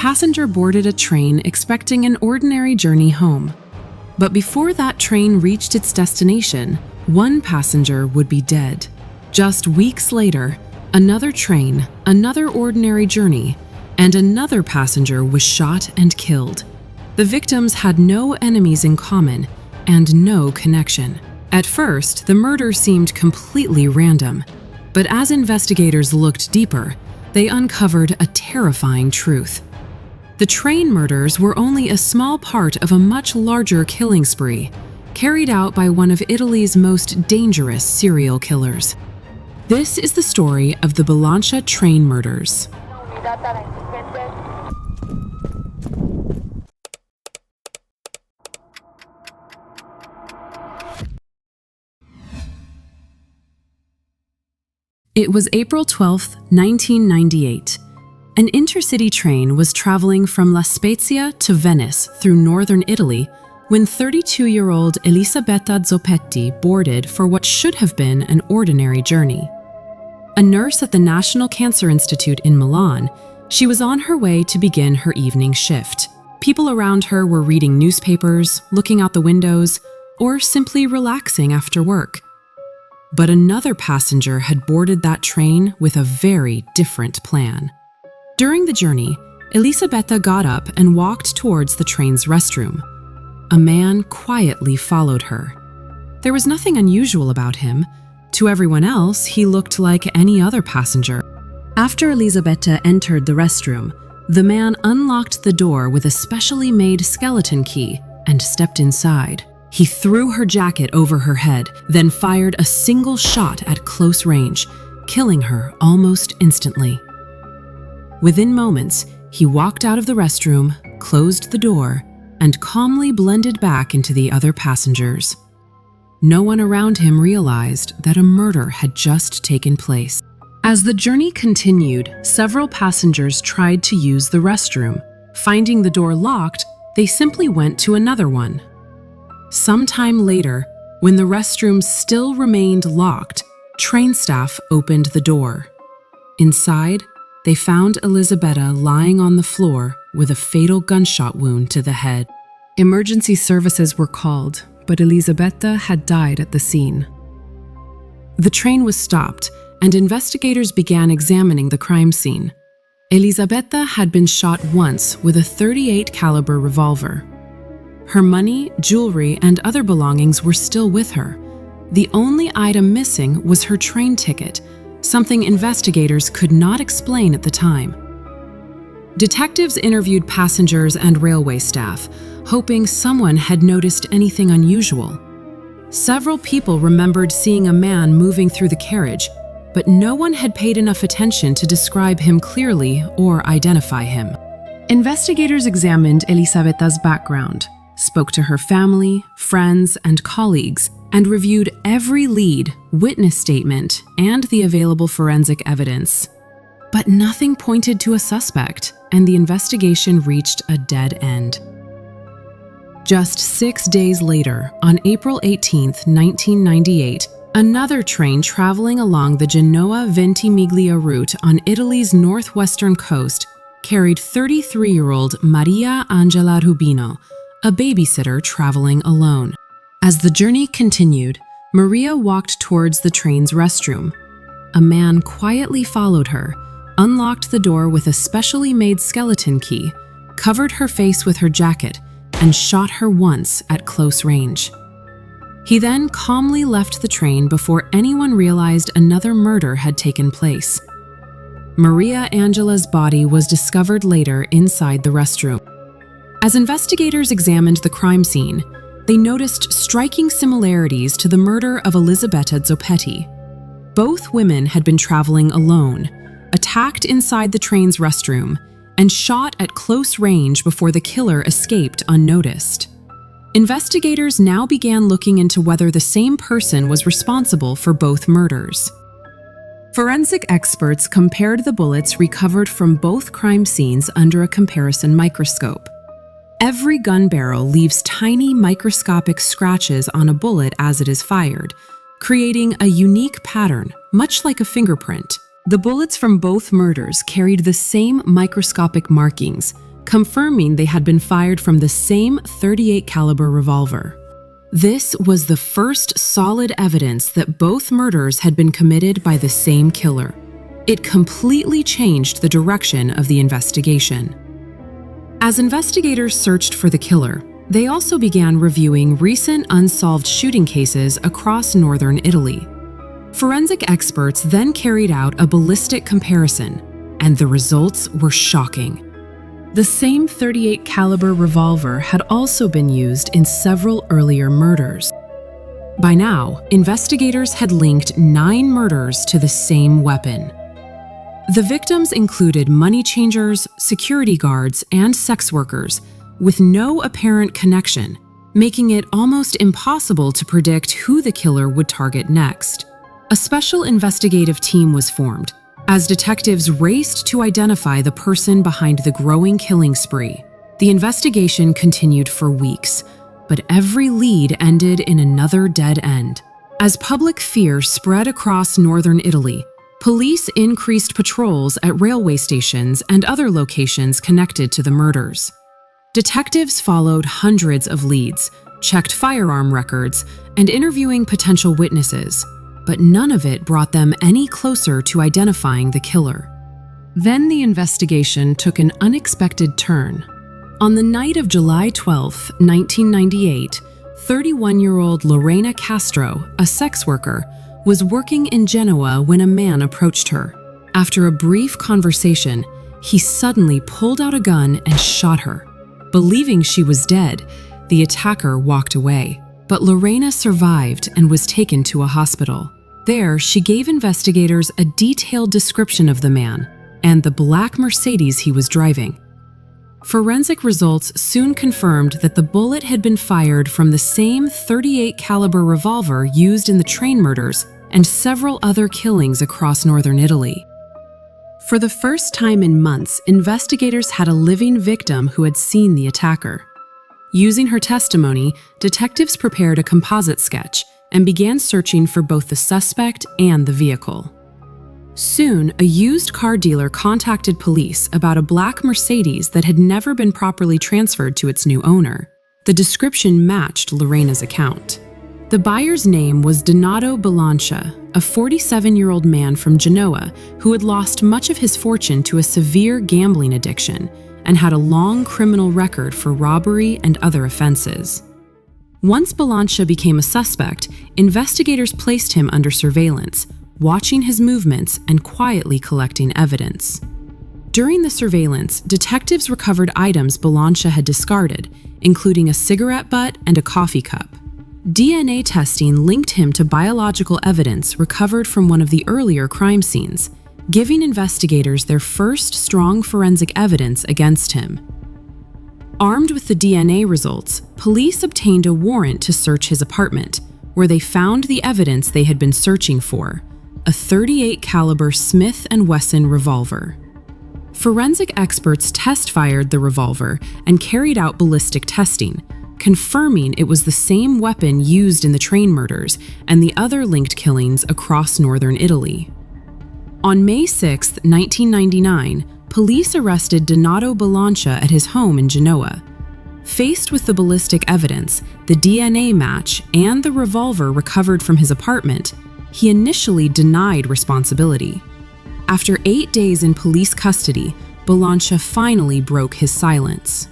passenger boarded a train expecting an ordinary journey home. But before that train reached its destination, one passenger would be dead. Just weeks later, another train, another ordinary journey, and another passenger was shot and killed. The victims had no enemies in common and no connection. At first, the murder seemed completely random, but as investigators looked deeper, they uncovered a terrifying truth. The train murders were only a small part of a much larger killing spree, carried out by one of Italy's most dangerous serial killers. This is the story of the Bilancia train murders. It was April 12, 1998. An intercity train was traveling from La Spezia to Venice through northern Italy when 32-year-old Elisabetta Zoppetti boarded for what should have been an ordinary journey. A nurse at the National Cancer Institute in Milan, she was on her way to begin her evening shift. People around her were reading newspapers, looking out the windows, or simply relaxing after work. But another passenger had boarded that train with a very different plan. During the journey, Elisabetta got up and walked towards the train's restroom. A man quietly followed her. There was nothing unusual about him. To everyone else, he looked like any other passenger. After Elisabetta entered the restroom, the man unlocked the door with a specially made skeleton key and stepped inside. He threw her jacket over her head, then fired a single shot at close range, killing her almost instantly. Within moments, he walked out of the restroom, closed the door, and calmly blended back into the other passengers. No one around him realized that a murder had just taken place. As the journey continued, several passengers tried to use the restroom. Finding the door locked, they simply went to another one. Sometime later, when the restrooms still remained locked, train staff opened the door. Inside, they found Elisabetta lying on the floor with a fatal gunshot wound to the head. Emergency services were called, but Elisabetta had died at the scene. The train was stopped, and investigators began examining the crime scene. Elisabetta had been shot once with a .38 caliber revolver. Her money, jewelry, and other belongings were still with her. The only item missing was her train ticket, something investigators could not explain at the time. Detectives interviewed passengers and railway staff, hoping someone had noticed anything unusual. Several people remembered seeing a man moving through the carriage, but no one had paid enough attention to describe him clearly or identify him. Investigators examined Elisabetta's background, spoke to her family, friends, and colleagues, and reviewed every lead, witness statement, and the available forensic evidence. But nothing pointed to a suspect, and the investigation reached a dead end. Just 6 days later, on April 18, 1998, another train traveling along the Genoa-Ventimiglia route on Italy's northwestern coast carried 33-year-old Maria Angela Rubino, a babysitter traveling alone. As the journey continued, Maria walked towards the train's restroom. A man quietly followed her, unlocked the door with a specially made skeleton key, covered her face with her jacket, and shot her once at close range. He then calmly left the train before anyone realized another murder had taken place. Maria Angela's body was discovered later inside the restroom. As investigators examined the crime scene, they noticed striking similarities to the murder of Elisabetta Zoppetti. Both women had been traveling alone, attacked inside the train's restroom, and shot at close range before the killer escaped unnoticed. Investigators now began looking into whether the same person was responsible for both murders. Forensic experts compared the bullets recovered from both crime scenes under a comparison microscope. Every gun barrel leaves tiny microscopic scratches on a bullet as it is fired, creating a unique pattern, much like a fingerprint. The bullets from both murders carried the same microscopic markings, confirming they had been fired from the same .38 caliber revolver. This was the first solid evidence that both murders had been committed by the same killer. It completely changed the direction of the investigation. As investigators searched for the killer, they also began reviewing recent unsolved shooting cases across northern Italy. Forensic experts then carried out a ballistic comparison, and the results were shocking. The same .38 caliber revolver had also been used in several earlier murders. By now, investigators had linked 9 murders to the same weapon. The victims included money changers, security guards, and sex workers, with no apparent connection, making it almost impossible to predict who the killer would target next. A special investigative team was formed, as detectives raced to identify the person behind the growing killing spree. The investigation continued for weeks, but every lead ended in another dead end. As public fear spread across northern Italy, police increased patrols at railway stations and other locations connected to the murders. Detectives followed hundreds of leads, checked firearm records, and interviewing potential witnesses, but none of it brought them any closer to identifying the killer. Then the investigation took an unexpected turn. On the night of July 12, 1998, 31-year-old Lorena Castro, a sex worker, was working in Genoa when a man approached her. After a brief conversation, he suddenly pulled out a gun and shot her. Believing she was dead, the attacker walked away. But Lorena survived and was taken to a hospital. There, she gave investigators a detailed description of the man and the black Mercedes he was driving. Forensic results soon confirmed that the bullet had been fired from the same .38 caliber revolver used in the train murders and several other killings across northern Italy. For the first time in months, investigators had a living victim who had seen the attacker. Using her testimony, detectives prepared a composite sketch and began searching for both the suspect and the vehicle. Soon, a used car dealer contacted police about a black Mercedes that had never been properly transferred to its new owner. The description matched Lorena's account. The buyer's name was Donato Bilancia, a 47-year-old man from Genoa who had lost much of his fortune to a severe gambling addiction and had a long criminal record for robbery and other offenses. Once Bilancia became a suspect, investigators placed him under surveillance, watching his movements and quietly collecting evidence. During the surveillance, detectives recovered items Bilancia had discarded, including a cigarette butt and a coffee cup. DNA testing linked him to biological evidence recovered from one of the earlier crime scenes, giving investigators their first strong forensic evidence against him. Armed with the DNA results, police obtained a warrant to search his apartment, where they found the evidence they had been searching for, a .38 caliber Smith & Wesson revolver. Forensic experts test-fired the revolver and carried out ballistic testing, confirming it was the same weapon used in the train murders and the other linked killings across northern Italy. On May 6, 1999, police arrested Donato Bilancia at his home in Genoa. Faced with the ballistic evidence, the DNA match, and the revolver recovered from his apartment, he initially denied responsibility. After 8 days in police custody, Bilancia finally broke his silence.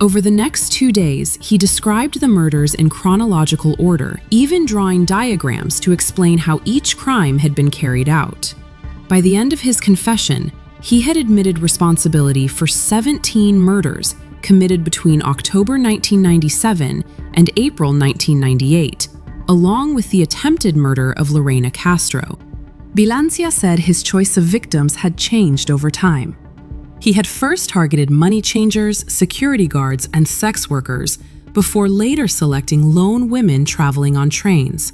Over the next 2 days, he described the murders in chronological order, even drawing diagrams to explain how each crime had been carried out. By the end of his confession, he had admitted responsibility for 17 murders committed between October 1997 and April 1998, along with the attempted murder of Lorena Castro. Bilancia said his choice of victims had changed over time. He had first targeted money changers, security guards, and sex workers, before later selecting lone women traveling on trains.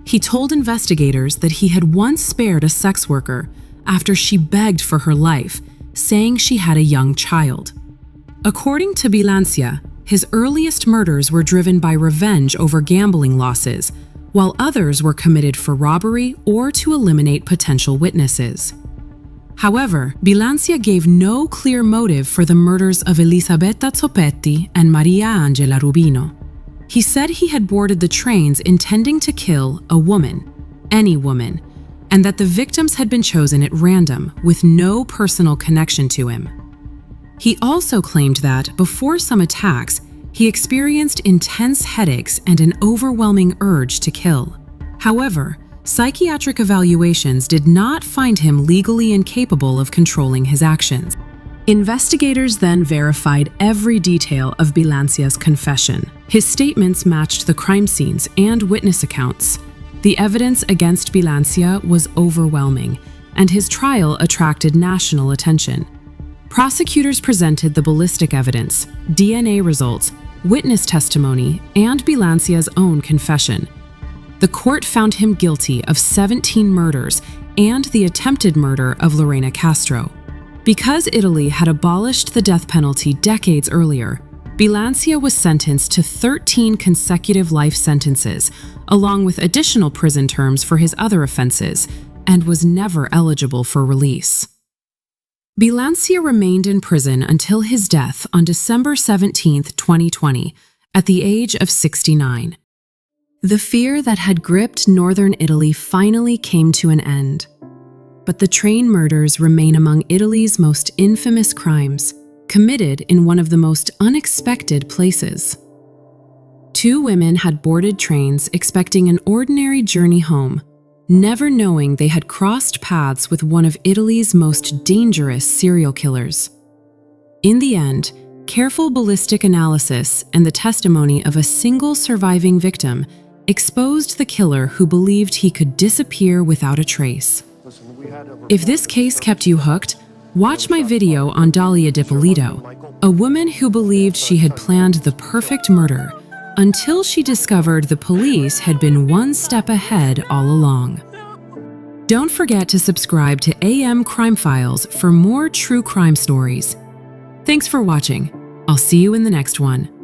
He told investigators that he had once spared a sex worker after she begged for her life, saying she had a young child. According to Bilancia, his earliest murders were driven by revenge over gambling losses, while others were committed for robbery or to eliminate potential witnesses. However, Bilancia gave no clear motive for the murders of Elisabetta Zoppetti and Maria Angela Rubino. He said he had boarded the trains intending to kill a woman, any woman, and that the victims had been chosen at random with no personal connection to him. He also claimed that, before some attacks, he experienced intense headaches and an overwhelming urge to kill. However, psychiatric evaluations did not find him legally incapable of controlling his actions. Investigators then verified every detail of Bilancia's confession. His statements matched the crime scenes and witness accounts. The evidence against Bilancia was overwhelming, and his trial attracted national attention. Prosecutors presented the ballistic evidence, DNA results, witness testimony, and Bilancia's own confession. The court found him guilty of 17 murders and the attempted murder of Lorena Castro. Because Italy had abolished the death penalty decades earlier, Bilancia was sentenced to 13 consecutive life sentences, along with additional prison terms for his other offenses, and was never eligible for release. Bilancia remained in prison until his death on December 17, 2020, at the age of 69. The fear that had gripped northern Italy finally came to an end. But the train murders remain among Italy's most infamous crimes, committed in one of the most unexpected places. Two women had boarded trains expecting an ordinary journey home, never knowing they had crossed paths with one of Italy's most dangerous serial killers. In the end, careful ballistic analysis and the testimony of a single surviving victim exposed the killer who believed he could disappear without a trace. If this case kept you hooked, watch my video on Dalia Dipolito, a woman who believed she had planned the perfect murder until she discovered the police had been one step ahead all along. Don't forget to subscribe to AM Crime Files for more true crime stories. Thanks for watching. I'll see you in the next one.